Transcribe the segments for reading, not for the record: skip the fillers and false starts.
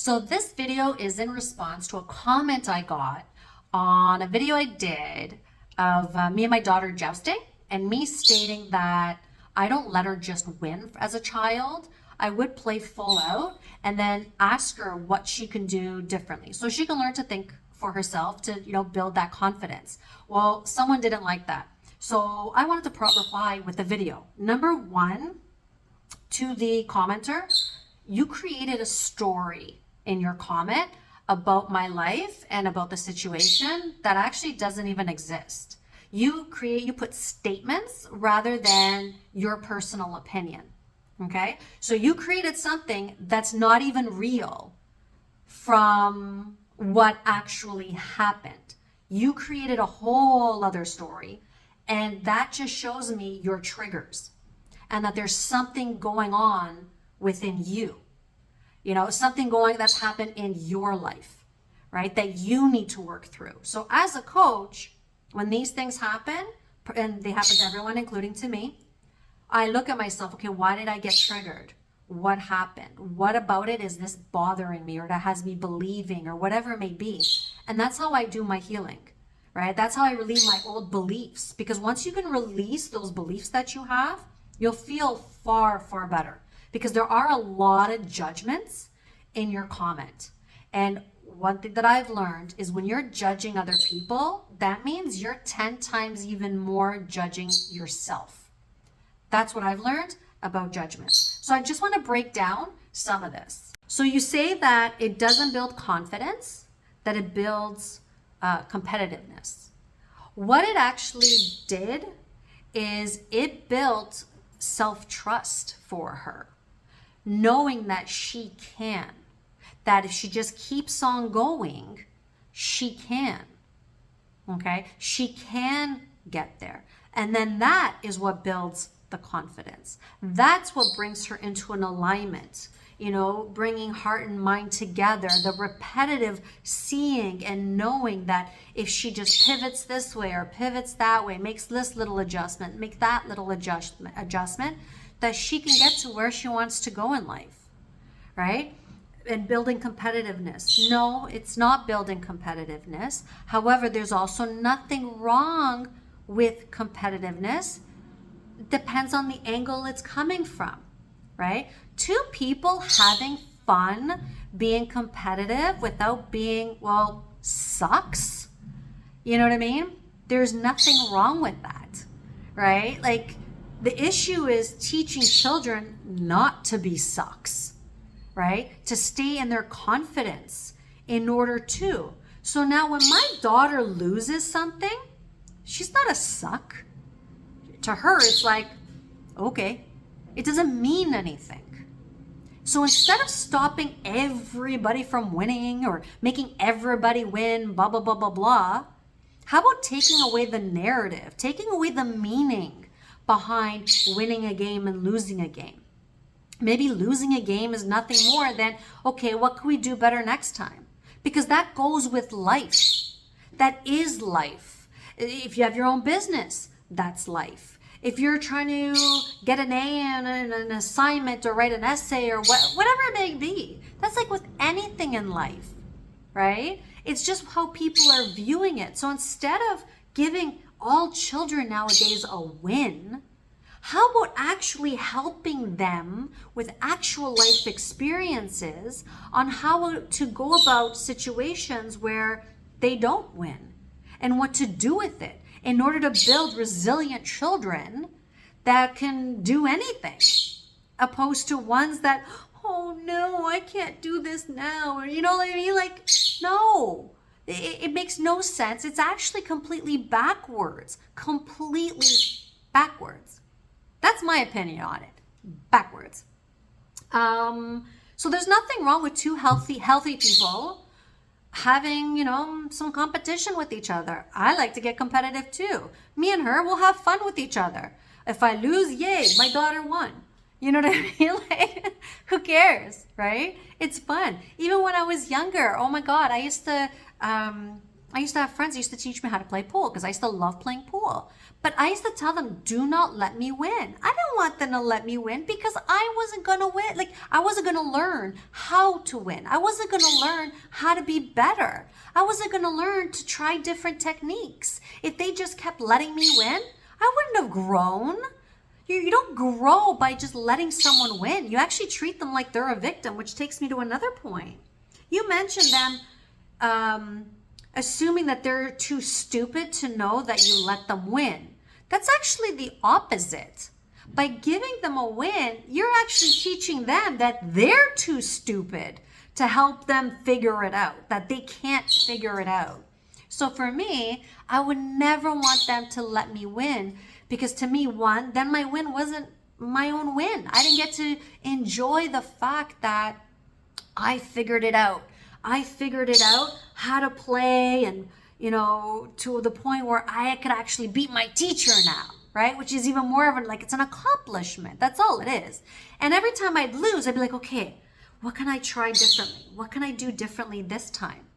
So this video is in response to a comment I got on a video I did of me and my daughter jousting, and me stating that I don't let her just win as a child. I would play full out and then ask her what she can do differently so she can learn to think for herself to, build that confidence. Well, someone didn't like that. So I wanted to reply with a video. Number one, to the commenter, you created a story in your comment about my life and about the situation that actually doesn't even exist. You put statements rather than your personal opinion. Okay? So you created something that's not even real from what actually happened. You created a whole other story, and that just shows me your triggers and that there's something going on within you. Something that's happened in your life, right? That you need to work through. So as a coach, when these things happen, and they happen to everyone, including to me, I look at myself, okay, why did I get triggered? What happened? What about it is this bothering me, or that has me believing, or whatever it may be? And that's how I do my healing, right? That's how I relieve my old beliefs. Because once you can release those beliefs that you have, you'll feel far, far better. Because there are a lot of judgments in your comment. And one thing that I've learned is when you're judging other people, that means you're 10 times even more judging yourself. That's what I've learned about judgment. So I just want to break down some of this. So you say that it doesn't build confidence, that it builds competitiveness. What it actually did is it built self-trust for her, knowing that she can, that if she just keeps on going, she can, okay? She can get there. And then that is what builds the confidence. That's what brings her into an alignment, bringing heart and mind together, the repetitive seeing and knowing that if she just pivots this way or pivots that way, makes this little adjustment, make that little adjustment, that she can get to where she wants to go in life, right? And building competitiveness. No, it's not building competitiveness. However, there's also nothing wrong with competitiveness. It depends on the angle it's coming from, right? Two people having fun, being competitive without being, sucks. You know what I mean? There's nothing wrong with that, right? Like, the issue is teaching children not to be sucks, right? To stay in their confidence in order to. So now when my daughter loses something, she's not a suck. To her, it's like, okay, it doesn't mean anything. So instead of stopping everybody from winning or making everybody win, blah, blah, blah, blah, blah, how about taking away the narrative, taking away the meaning behind winning a game and losing a game? Maybe losing a game is nothing more than, okay, what can we do better next time? Because that goes with life. That is life. If you have your own business, that's life. If you're trying to get an A in an assignment or write an essay or whatever it may be, that's like with anything in life, right? It's just how people are viewing it. So instead of giving all children nowadays a win, how about actually helping them with actual life experiences on how to go about situations where they don't win and what to do with it in order to build resilient children that can do anything, opposed to ones that, oh no, I can't do this now. Or, you know what I mean? Like, no, it makes no sense. It's actually completely backwards, That's my opinion on it. Backwards. So there's nothing wrong with two healthy people having, some competition with each other. I like to get competitive too. Me and her will have fun with each other. If I lose, yay, my daughter won. You know what I mean? Like, who cares, right? It's fun. Even when I was younger, oh my God, I used to I used to have friends who used to teach me how to play pool because I still love playing pool. But I used to tell them, do not let me win. I didn't want them to let me win because I wasn't going to win. Like, I wasn't going to learn how to win. I wasn't going to learn how to be better. I wasn't going to learn to try different techniques. If they just kept letting me win, I wouldn't have grown. You don't grow by just letting someone win. You actually treat them like they're a victim, which takes me to another point. You mentioned them assuming that they're too stupid to know that you let them win. That's actually the opposite. By giving them a win, you're actually teaching them that they're too stupid to help them figure it out, that they can't figure it out. So for me, I would never want them to let me win because to me, one, then my win wasn't my own win. I didn't get to enjoy the fact that I figured it out. I figured it out how to play and, to the point where I could actually beat my teacher now, right? Which is even more of it's an accomplishment. That's all it is. And every time I'd lose, I'd be like, okay, what can I try differently? What can I do differently this time?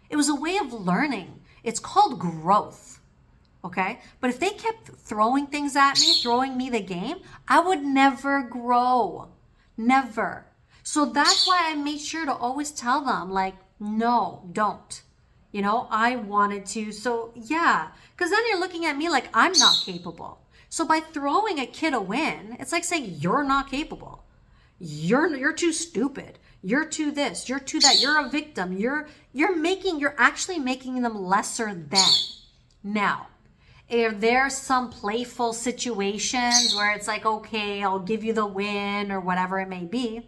It was a way of learning. It's called growth, okay? But if they kept throwing things at me, throwing me the game, I would never grow. Never. So that's why I made sure to always tell them, no, don't. I wanted to. So yeah, because then you're looking at me like I'm not capable. So by throwing a kid a win, it's like saying you're not capable. You're too stupid. You're too this. You're too that. You're a victim. You're actually making them lesser than. Now, are there some playful situations where it's like, okay, I'll give you the win or whatever it may be?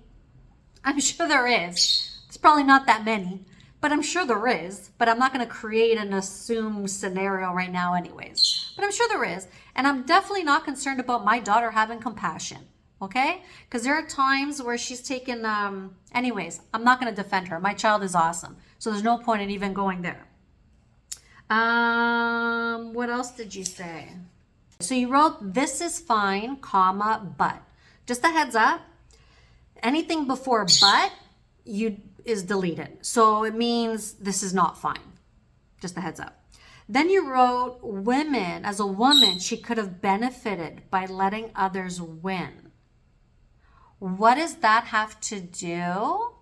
I'm sure there is. There's probably not that many, but I'm sure there is. But I'm not going to create an assumed scenario right now anyways. But I'm sure there is. And I'm definitely not concerned about my daughter having compassion. Okay? Because there are times where she's taken, anyways, I'm not going to defend her. My child is awesome. So there's no point in even going there. What else did you say? So you wrote, this is fine, comma, but. Just a heads up. Anything before but is deleted. So it means this is not fine. Just a heads up. Then you wrote, women, as a woman, she could have benefited by letting others win. What does that have to do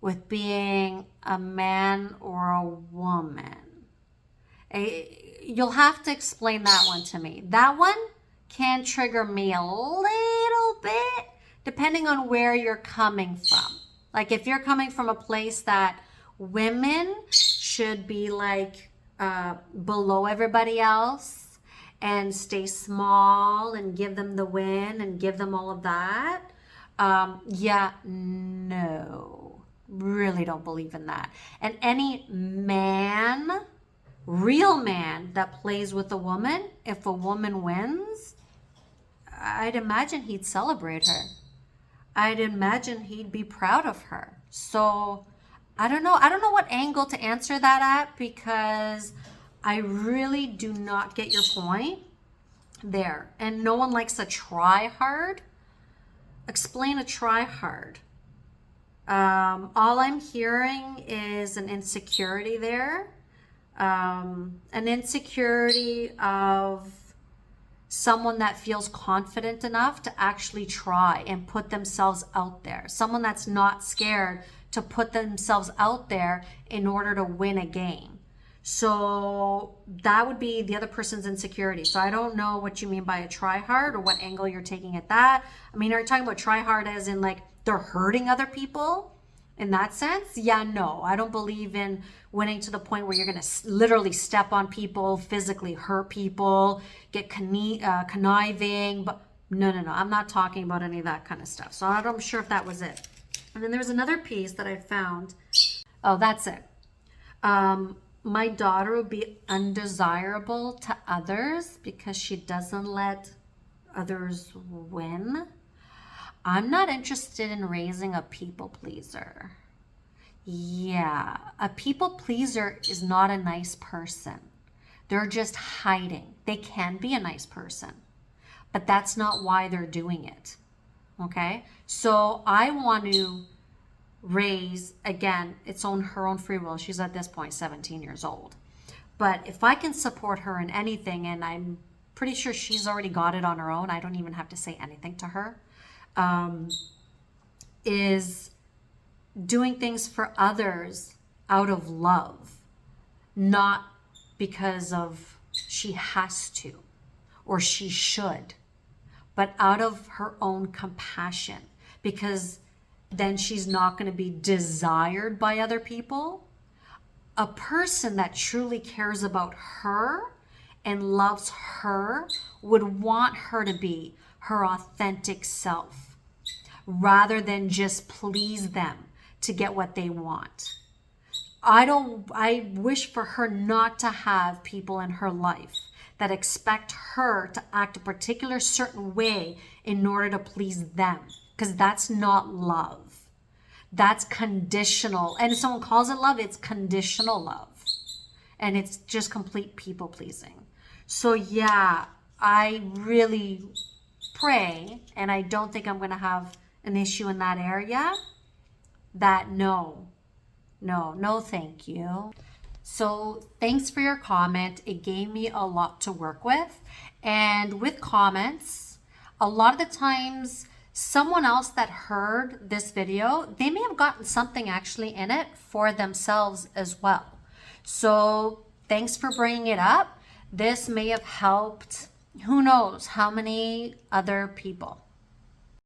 with being a man or a woman? You'll have to explain that one to me. That one can trigger me a little bit, depending on where you're coming from. Like if you're coming from a place that women should be below everybody else and stay small and give them the win and give them all of that. No, really don't believe in that. And any man, real man that plays with a woman, if a woman wins, I'd imagine he'd celebrate her. I'd imagine he'd be proud of her. So I don't know what angle to answer that at because I really do not get your point there. And no one likes a try hard. Explain a try hard. All I'm hearing is an insecurity there. An insecurity of someone that feels confident enough to actually try and put themselves out there. Someone that's not scared to put themselves out there in order to win a game. So that would be the other person's insecurity. So I don't know what you mean by a try hard or what angle you're taking at that. I mean, are you talking about try hard as in they're hurting other people? In that sense, no, I don't believe in winning to the point where you're going to literally step on people, physically hurt people, get conniving. But no, I'm not talking about any of that kind of stuff. So I'm sure if that was it. And then there's another piece that I found. Oh, that's it. My daughter would be undesirable to others because she doesn't let others win. I'm not interested in raising a people pleaser. Yeah, a people pleaser is not a nice person. They're just hiding. They can be a nice person, but that's not why they're doing it. Okay? So I want to raise, again, her own free will. She's at this point 17 years old. But if I can support her in anything, and I'm pretty sure she's already got it on her own, I don't even have to say anything to her, is doing things for others out of love, not because of she has to or she should, but out of her own compassion, because then she's not going to be desired by other people. A person that truly cares about her and loves her would want her to be her authentic self rather than just please them to get what they want. I wish for her not to have people in her life that expect her to act a particular certain way in order to please them, because that's not love. That's conditional. And if someone calls it love, it's conditional love. And it's just complete people pleasing. So yeah, I really pray, and I don't think I'm going to have an issue in that area, that no, thank you. So thanks for your comment. It gave me a lot to work with. And with comments, a lot of the times, someone else that heard this video, they may have gotten something actually in it for themselves as well. So thanks for bringing it up. This may have helped, who knows how many other people.